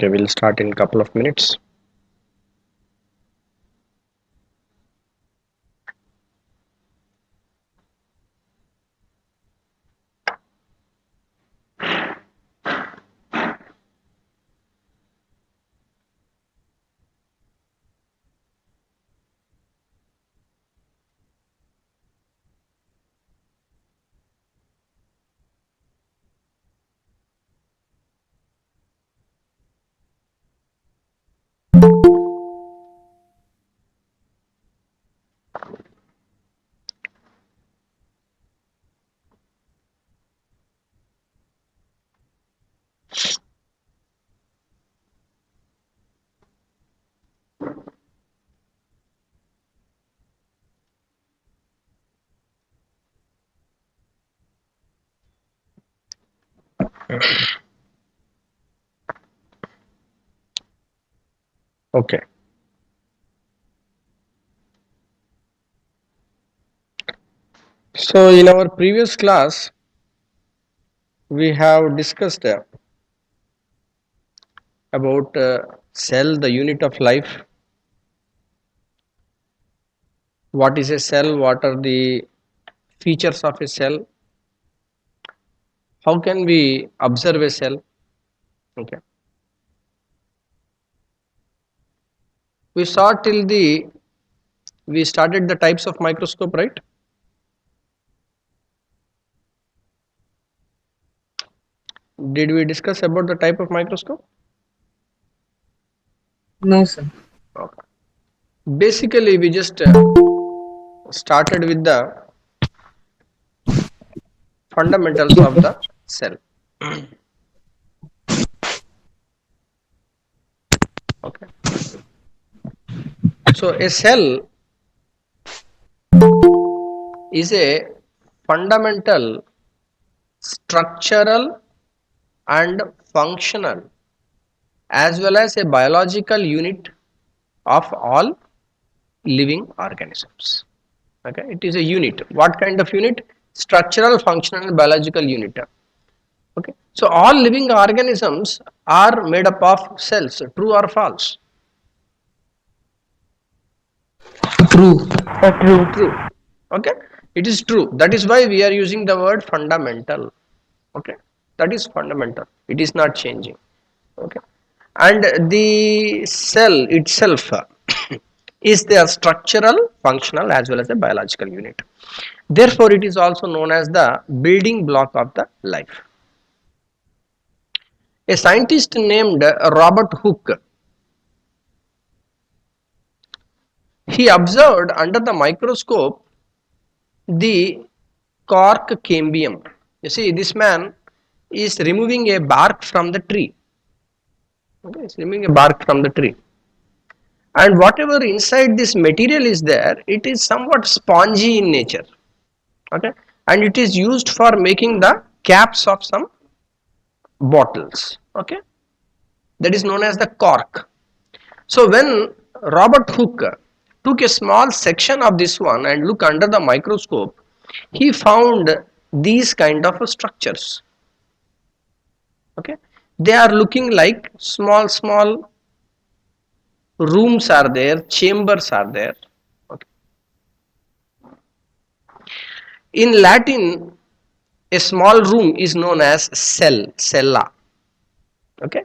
Okay, we'll start in a couple of minutes. Okay, so in our previous class, we have discussed about cell, the unit of life. What is a cell? What are the features of a cell? How can we observe a cell? Okay, we saw till the we started the types of microscope, right? Did we discuss about the type of microscope? No, sir. Okay. Basically, we just started with the fundamentals of the cell. Okay. So a cell is a fundamental, structural, and functional, as well as a biological unit of all living organisms. Okay, it is a unit. What kind of unit? Structural, functional, and biological unit. Okay, so all living organisms are made up of cells. True or false? True. True. True. Okay, it is true. That is why we are using the word fundamental. Okay, that is fundamental. It is not changing. Okay, and the cell itself is the structural, functional, as well as a biological unit. Therefore, it is also known as the building block of the life. A scientist named Robert Hooke, he observed under the microscope the cork cambium. You see, this man is removing a bark from the tree. Okay, he's removing a bark from the tree. And whatever inside this material is there, it is somewhat spongy in nature. Okay, and it is used for making the caps of some bottles. Okay, that is known as the cork. So when Robert Hooke took a small section of this one and look under the microscope, he found these kind of structures. Okay, they are looking like small rooms are there, chambers are there. Okay. In Latin, a small room is known as cella. Okay,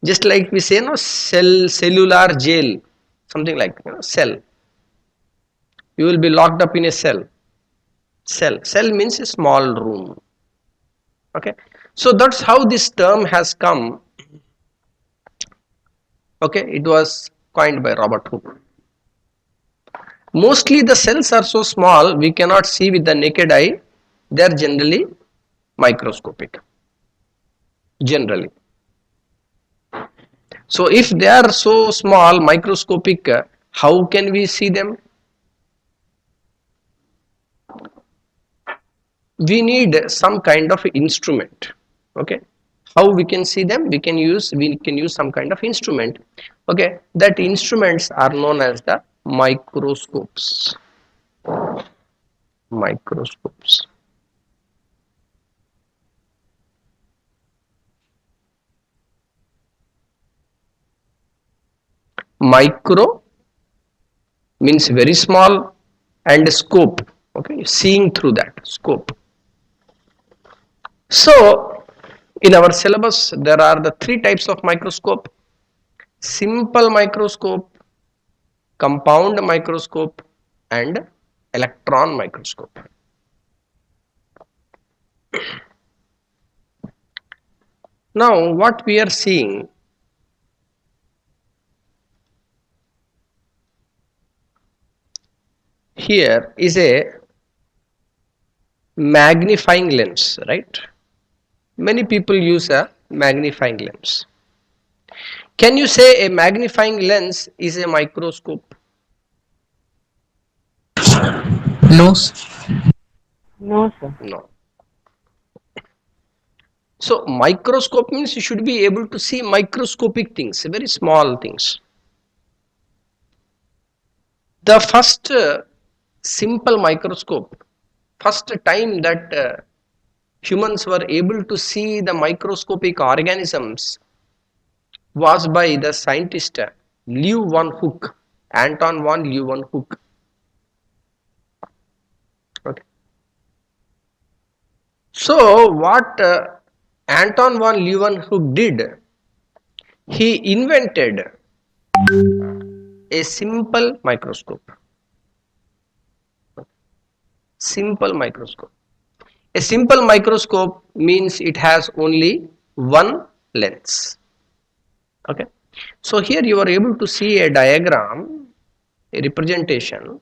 just like we say no cellular jail, something like cell. You will be locked up in a cell. Cell means a small room. Okay, so that's how this term has come. Okay, it was coined by Robert Hooke. Mostly the cells are so small we cannot see with the naked eye. They are generally microscopic. Generally, so if they are so small, microscopic, how can we see them? We need some kind of instrument. Okay, how we can see them? We can use some kind of instrument. Okay, that instruments are known as the microscopes. Microscopes. Micro means very small, and scope, okay, seeing through that scope. So in our syllabus there are the three types of microscope: simple microscope, compound microscope, and electron microscope. Now what we are seeing here is a magnifying lens, right? Many people use a magnifying lens. Can you say a magnifying lens is a microscope? No, sir. No, sir. No. So microscope means you should be able to see microscopic things, very small things. The first simple microscope, first time that humans were able to see the microscopic organisms was by the scientist Leeuwenhoek, Anton von Leeuwenhoek. Okay. So what Anton von Leeuwenhoek did, he invented a simple microscope. Simple microscope. A simple microscope means it has only one lens. Okay. So here you are able to see a diagram, a representation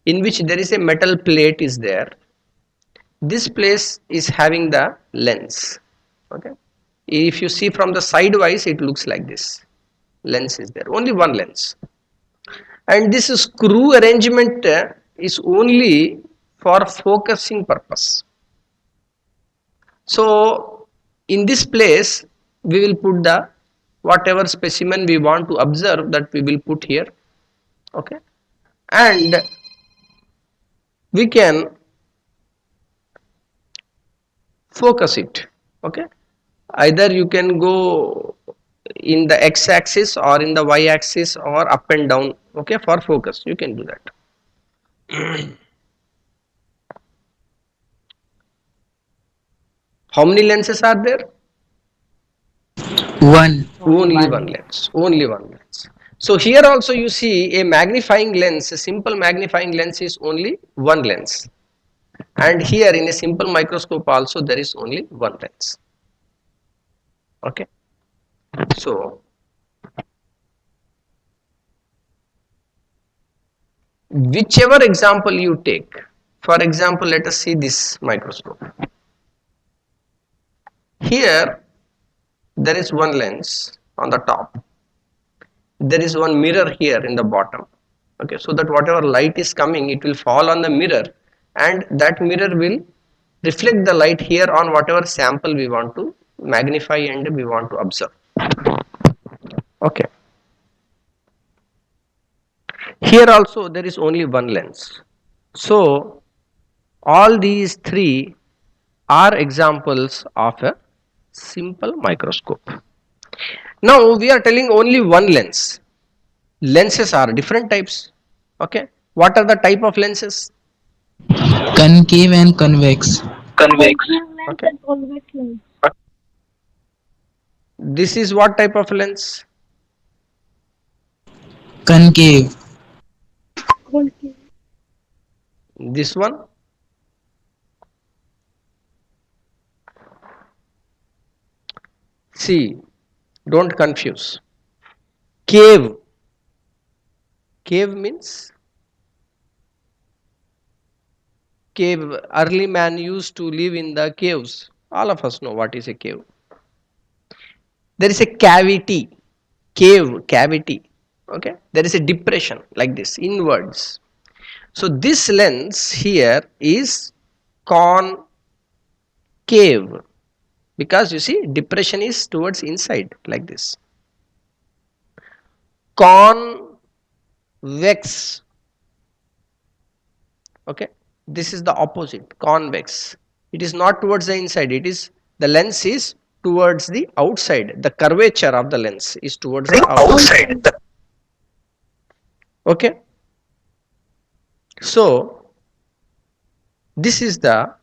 in which there is a metal plate is there. This place is having the lens. Okay. If you see from the sidewise, it looks like this. Lens is there, only one lens. And this screw arrangement is only for focusing purpose. So in this place we will put the whatever specimen we want to observe, that we will put here. Okay. And we can focus it. Okay. Either you can go in the x-axis or in the y-axis or up and down. Okay, for focus you can do that. How many lenses are there? One. Only one lens. Only one lens. So here also you see a magnifying lens, a simple magnifying lens is only one lens. And here in a simple microscope also there is only one lens. Okay. So whichever example you take, for example, let us see this microscope. Here there is one lens on the top, there is one mirror here in the bottom. Okay, so that whatever light is coming, it will fall on the mirror, and that mirror will reflect the light here on whatever sample we want to magnify and we want to observe. Okay. Here also there is only one lens. So all these three are examples of a simple microscope. Now we are telling only one lens. Lenses are different types. Okay. What are the type of lenses? Concave and convex. Convex lens Okay. and convex lens. This is what type of lens? Concave. Concave. This one? See, don't confuse. Cave. Cave means cave. Early man used to live in the caves. All of us know what is a cave. There is a cavity. Cave, cavity. Okay. There is a depression like this, inwards. So this lens here is concave, because you see depression is towards inside like this. Convex. Okay, this is the opposite, convex. It is not towards the inside, it is, the lens is towards the outside. The curvature of the lens is towards the outside. Okay, so this is the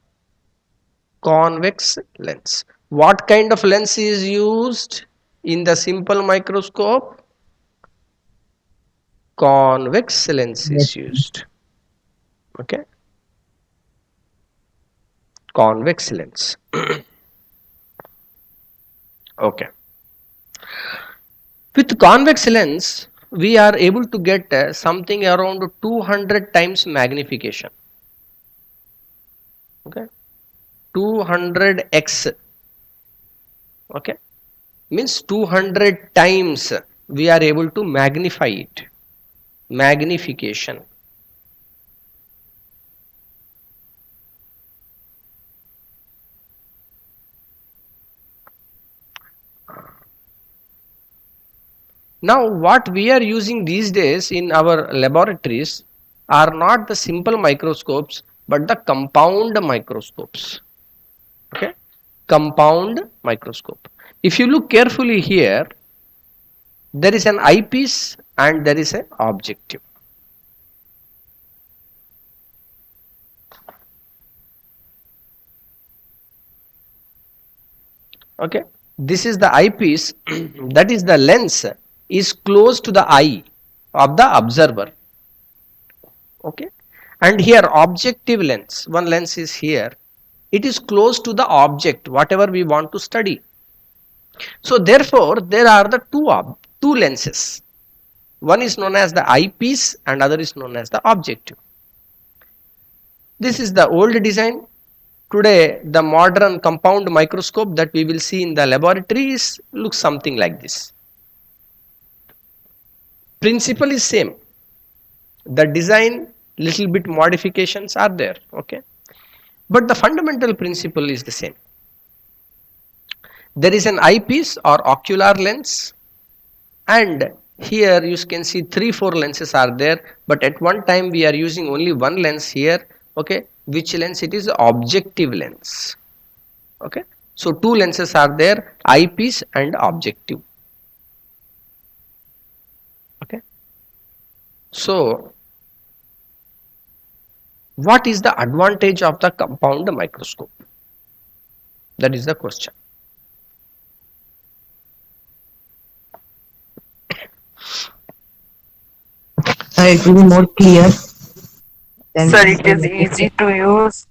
convex lens. What kind of lens is used in the simple microscope? Convex lens Yes. is used. Okay, convex lens. Okay, with convex lens we are able to get something around 200 times magnification. Okay, 200x. Okay, means 200 times we are able to magnify it. Magnification. Now what we are using these days in our laboratories are not the simple microscopes but the compound microscopes. Okay, compound microscope. If you look carefully here, there is an eyepiece and there is an objective. Okay, this is the eyepiece, that is the lens is close to the eye of the observer. Okay, and here objective lens, one lens is here, it is close to the object whatever we want to study. So therefore there are the two lenses, one is known as the eyepiece and other is known as the objective. This is the old design. Today the modern compound microscope that we will see in the laboratories looks something like this. Principle is same, the design little bit modifications are there. Okay, but the fundamental principle is the same. There is an eyepiece or ocular lens, and here you can see 3-4 lenses are there, but at one time we are using only one lens here. Okay, which lens? It is objective lens. Okay, so two lenses are there, eyepiece and objective. Okay, so what is the advantage of the compound microscope? That is the question. It will be more clear than Sir, it is easy to use.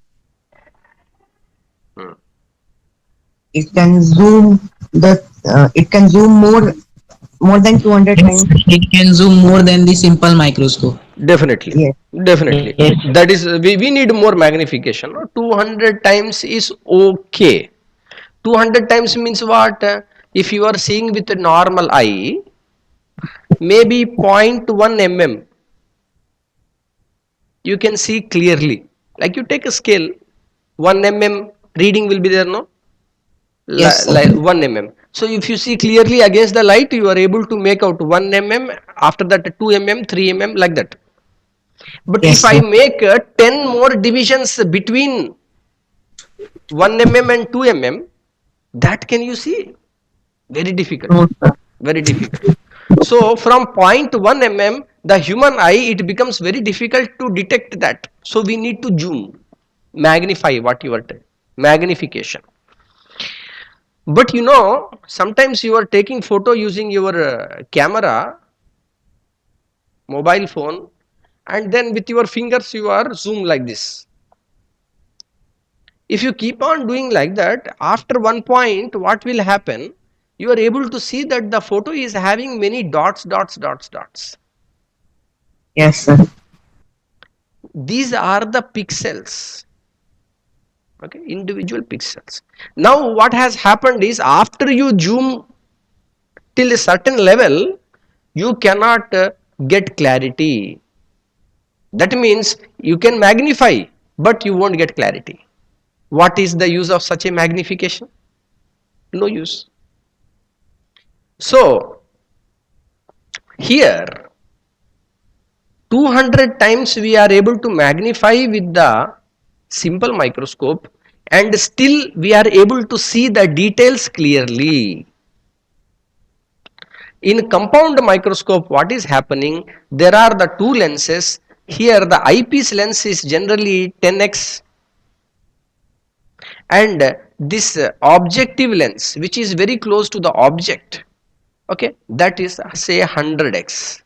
it can zoom it can zoom more than 200 times. It can zoom more than the simple microscope. Definitely, Yes. definitely. Yes. That is, we need more magnification. 200 times is okay. 200 times means what? If you are seeing with a normal eye, maybe 0.1 mm, you can see clearly. Like you take a scale, 1 mm reading will be there, no? Yes, sir. Like 1 mm. So if you see clearly against the light, you are able to make out 1 mm, after that 2 mm, 3 mm, like that. But Yes, if I sir. make 10 more divisions between 1 mm and 2 mm, that can you see? Very difficult. No, sir. Very difficult. So from 0.1 mm, the human eye, it becomes very difficult to detect that. So we need to zoom, magnify what you are doing, magnification. But you know, sometimes you are taking photo using your camera, mobile phone, and then with your fingers you are zoom like this. If you keep on doing like that, after one point what will happen, you are able to see that the photo is having many dots, dots, dots, dots. Yes, sir. These are the pixels. Okay, individual pixels. Now what has happened is, after you zoom till a certain level, you cannot get clarity. That means you can magnify but you won't get clarity. What is the use of such a magnification? No use. So here 200 times we are able to magnify with the simple microscope, and still we are able to see the details clearly. In compound microscope, what is happening? There are the two lenses. Here the eyepiece lens is generally 10x, and this objective lens, which is very close to the object, okay, that is say 100x.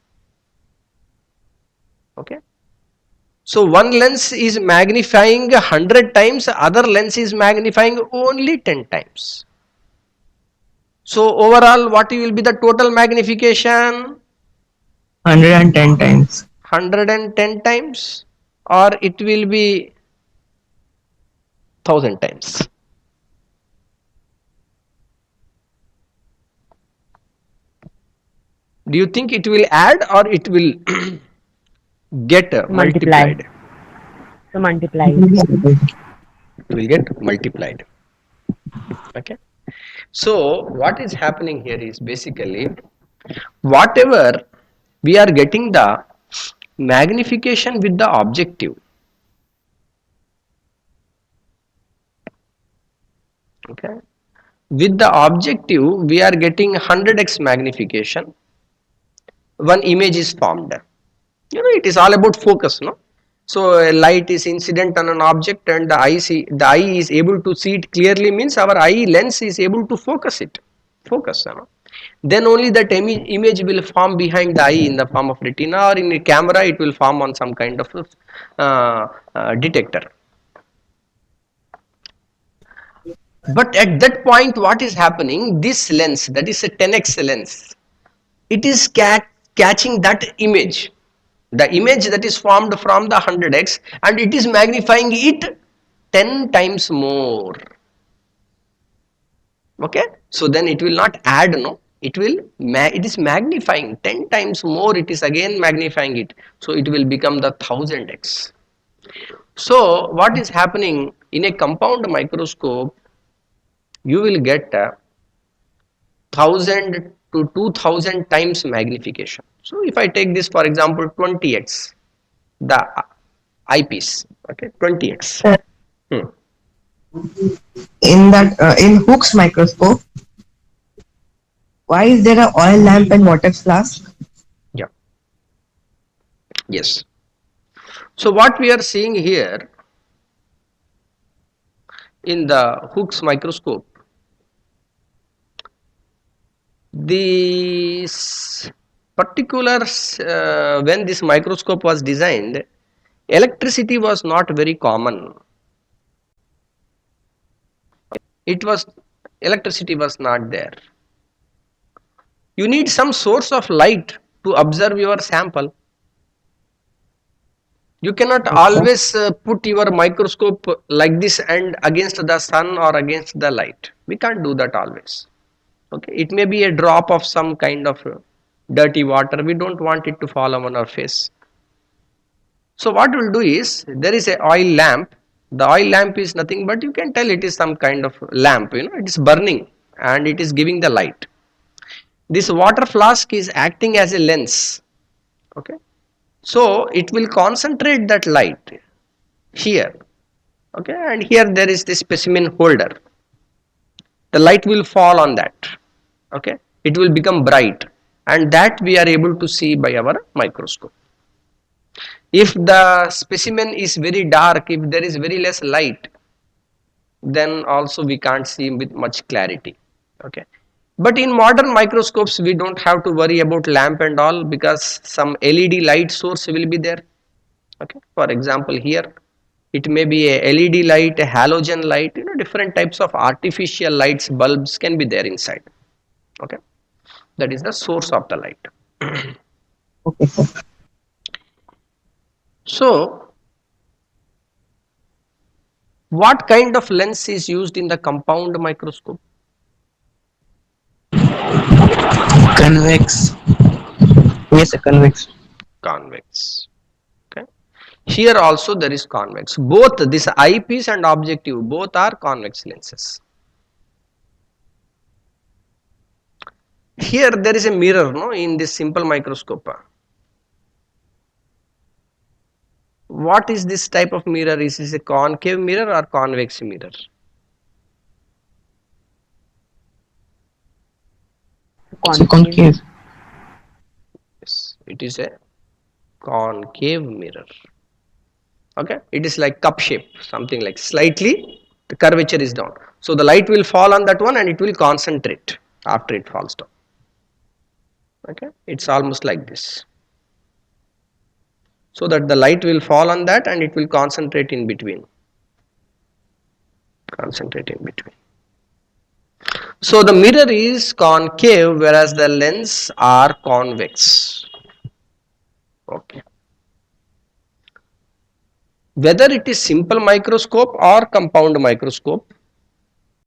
Okay, so one lens is magnifying 100 times, other lens is magnifying only 10 times. So overall, what will be the total magnification? 110 times. 110 times, or it will be 1000 times. Do you think it will add or it will get multiplied? To multiply. It will get multiplied. Okay. So what is happening here is basically whatever we are getting the magnification with the objective. Okay. With the objective, we are getting 100x magnification. One image is formed. It is all about focus, no? So a light is incident on an object, and the eye is able to see it clearly, means our eye lens is able to focus, then only that image will form behind the eye in the form of retina, or in a camera it will form on some kind of detector. But at that point, what is happening? This lens, that is a 10x lens, it is catching that image, the image that is formed from the 100x, and it is magnifying it 10 times more. Okay, so then it will not add, no, it is magnifying 10 times more, it is again magnifying it, so it will become the 1000x. So what is happening in a compound microscope? You will get 1000 to 2000 times magnification. So if I take this, for example, 20x, the eyepiece, okay, 20x. In Hooke's microscope, why is there a oil lamp and water flask? Yeah. Yes. So what we are seeing here in the Hooke's microscope, this particular when this microscope was designed, electricity was not very common. Electricity was not there. You need some source of light to observe your sample. You cannot always put your microscope like this and against the sun or against the light. We can't do that always. Okay, it may be a drop of some kind of dirty water. We don't want it to fall on our face. So what we'll do is, there is a oil lamp. The oil lamp is nothing but, you can tell it is some kind of lamp. It is burning and it is giving the light. This water flask is acting as a lens. Okay, so it will concentrate that light here. Okay, and here there is this specimen holder. The light will fall on that. Okay, it will become bright, and that we are able to see by our microscope. If the specimen is very dark, if there is very less light, then also we can't see with much clarity. Okay, but in modern microscopes we don't have to worry about lamp and all, because some LED light source will be there. Okay, for example, here it may be a LED light, a halogen light, different types of artificial lights, bulbs can be there inside. Okay, that is the source of the light. Okay, sir. So what kind of lens is used in the compound microscope? Convex. Yes, sir, convex. Convex. Okay, here also there is convex. Both this eyepiece and objective, both are convex lenses. Here there is a mirror, no, in this simple microscope. What is this type of mirror? Is this a concave mirror or convex mirror? So concave. It is a concave mirror. Okay, it is like cup shape, something like slightly the curvature is down, so the light will fall on that one and it will concentrate after it falls down. Okay, it's almost like this, so that the light will fall on that and it will concentrate in between. So the mirror is concave whereas the lens are convex. Okay, whether it is simple microscope or compound microscope,